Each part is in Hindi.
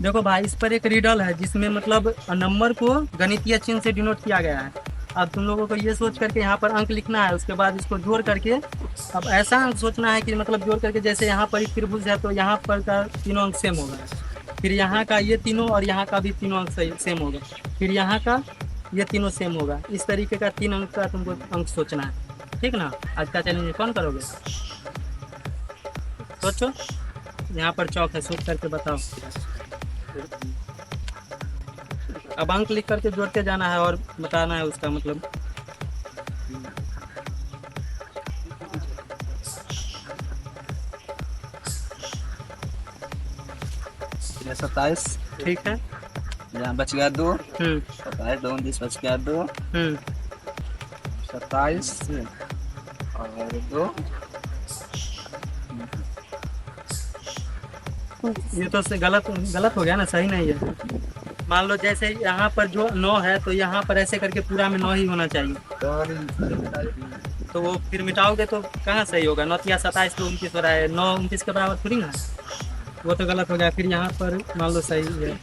देखो भाई, इस पर एक रिडल है जिसमें मतलब नंबर को गणितीय चिन्ह से डिनोट किया गया है। अब तुम लोगों को ये सोच करके यहाँ पर अंक लिखना है, उसके बाद इसको जोड़ करके अब ऐसा अंक सोचना है कि मतलब जोड़ करके, जैसे यहाँ पर एक त्रिभुज है तो यहाँ पर का तीनों अंक सेम होगा, फिर यहाँ का ये तीनों और यहाँ का भी तीनों अंक सेम होगा, फिर यहाँ का ये तीनों सेम होगा। इस तरीके का 3 अंक का तुमको अंक सोचना है, ठीक ना। आज का चैलेंज कौन करोगे? सोचो, यहाँ पर चौक है, सोच करके बताओ। अब अंक लिख करके जोड़ते जाना है और बताना है उसका मतलब। 27। ठीक है। यहाँ बच गया 2। हम्म 27 2 29 बच गया 2। हम्म 27 और 2। ये तो से गलत गलत हो गया ना, सही नहीं है। मान लो जैसे यहाँ पर जो 9 है तो यहाँ पर ऐसे करके पूरा में 9 ही होना चाहिए, तो वो फिर मिटाओगे तो कहाँ सही होगा? 9 या 27 तो 29 हो रहा है, 9 29 के बराबर थोड़ी ना, वो तो गलत हो गया। फिर यहाँ पर मान लो सही है,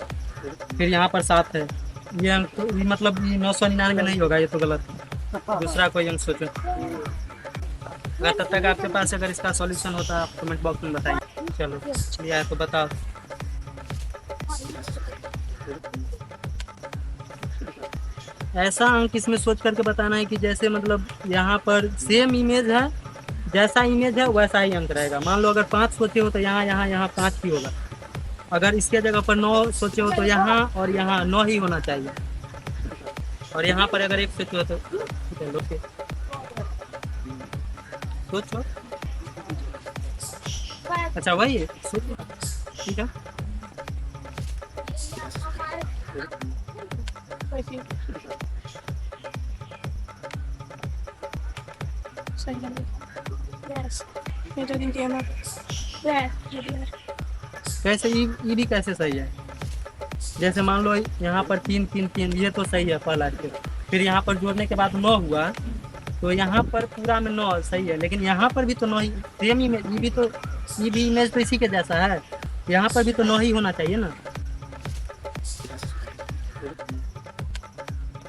फिर यहाँ पर 7 है, ये अंक तो ये मतलब ये 999 नहीं होगा, ये तो गलत है। दूसरा कोई अंक सोचो। अगर तब तक आपके पास अगर इसका सॉल्यूशन होता आप कमेंट बॉक्स में बताइए। चलो चलिए है तो बताओ। ऐसा अंक इसमें सोच करके बताना है कि जैसे मतलब यहाँ पर सेम इमेज है, जैसा इमेज है वैसा ही अंक रहेगा। मान लो अगर 5 सोचे हो तो यहाँ यहाँ यहाँ 5 ही होगा। अगर इसके जगह पर 9 सोचे हो तो यहाँ और यहाँ 9 ही होना चाहिए। और यहाँ पर अगर 1 सोचे हो तो चलो सोचो। अच्छा वही है, सोचो। ठीक है। कैसे ई भी कैसे सही है? जैसे मान लो यहाँ पर 3 3 3, ये तो सही है पहला स्टेप। फिर यहाँ पर जोड़ने के बाद 9 हुआ तो यहाँ पर पूरा में 9 सही है, लेकिन यहाँ पर भी तो 9 ही सेम इमेज, ये भी तो ये भी इमेज तो इसी के जैसा है, यहाँ पर भी तो 9 ही होना चाहिए ना।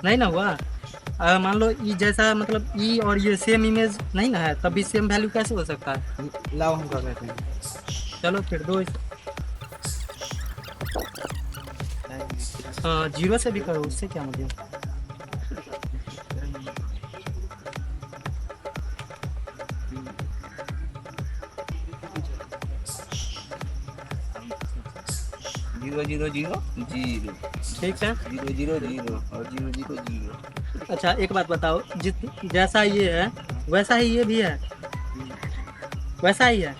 नहीं ना हुआ। मान लो ई जैसा मतलब ई और ये सेम इमेज नहीं ना है, तब भी सेम वैल्यू कैसे हो सकता है? लाओ हम कर देते हैं। चलो फिर दो हाँ 0 से भी करो, उससे क्या मतलब। Zero zero zero zero. ठीक है। 0 0 0 और 0 0 0। अच्छा एक बात बताओ, जैसा ये है वैसा ही ये भी है, वैसा ही है।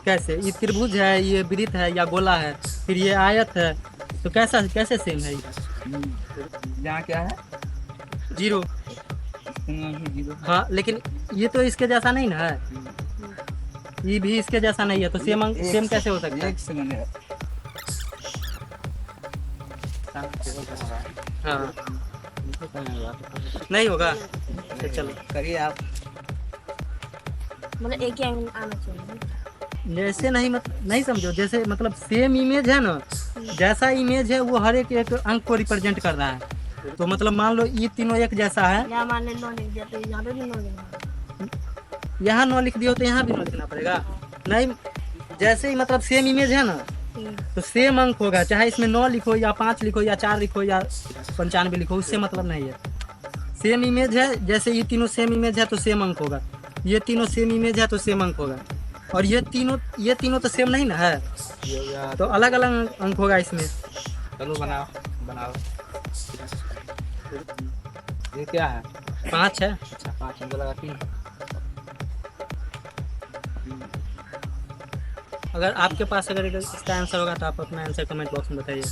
कैसे? ये त्रिभुज है, ये वृत्त है या गोला है, फिर ये आयत है, तो कैसा कैसे सेम है ये? यहाँ क्या है? 0। जीरो। हाँ लेकिन ये तो इसके जैसा नहीं ना है, ये भी इसके जैसा नहीं है, तो सेम सेम कैसे हो सकता है? एक सेकंड है। हाँ नहीं होगा। तो चलो करिए आप। मतलब एक ही एंगल आना चाहिए। जैसे नहीं नहीं समझो, जैसे मतलब सेम इमेज है ना, जैसा इमेज है वो हर एक एक अंक को रिप्रेजेंट कर रहा है। तो मतलब मान लो ये तीनों एक जैसा है, यहाँ मान ले 9 लिख दिया तो यहाँ पे भी 9 लिखना। यहाँ 9 लिख दियो तो यहाँ भी 9 लिखना पड़ेगा? नहीं, जैसे ही मतलब सेम इमेज है ना तो सेम अंक होगा, चाहे इसमें 9 लिखो या 5 लिखो या 4 लिखो या 95 लिखो, उससे मतलब नहीं है। सेम इमेज है, जैसे ये तीनों सेम इमेज है तो सेम अंक होगा, ये तीनों सेम इमेज है तो सेम अंक होगा, और ये तीनों तो सेम नहीं ना है, तो अलग अलग अंक होगा इसमें। चलो बनाओ बनाओ। ये क्या है? 5 है। अच्छा 5 हमको लगा 3। अगर आपके पास अगर इसका आंसर होगा तो आप अपना आंसर कमेंट बॉक्स में बताइए।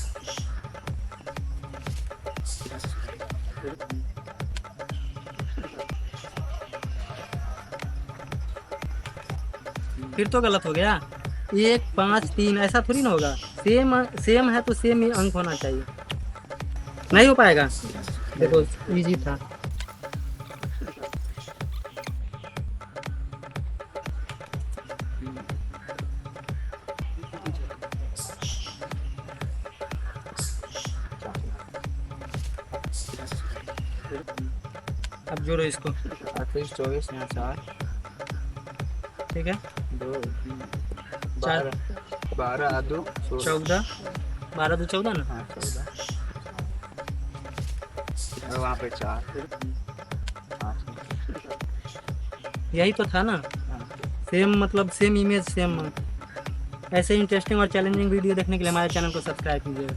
फिर तो गलत हो गया। 1 5 3 ऐसा थोड़ी ना होगा, सेम है तो सेम ही अंक होना चाहिए। नहीं हो पाएगा। देखो इजी था। अब जोड़ो इसको। 38 24 यहाँ 4 ठीक है, 2 3 चार 12 2 16 14, 12 2 14 ना। हाँ 14 और वहाँ पे 4 यही तो था ना, सेम मतलब सेम इमेज सेम। ऐसे इंटरेस्टिंग और चैलेंजिंग वीडियो देखने के लिए हमारे चैनल को सब्सक्राइब कीजिएगा।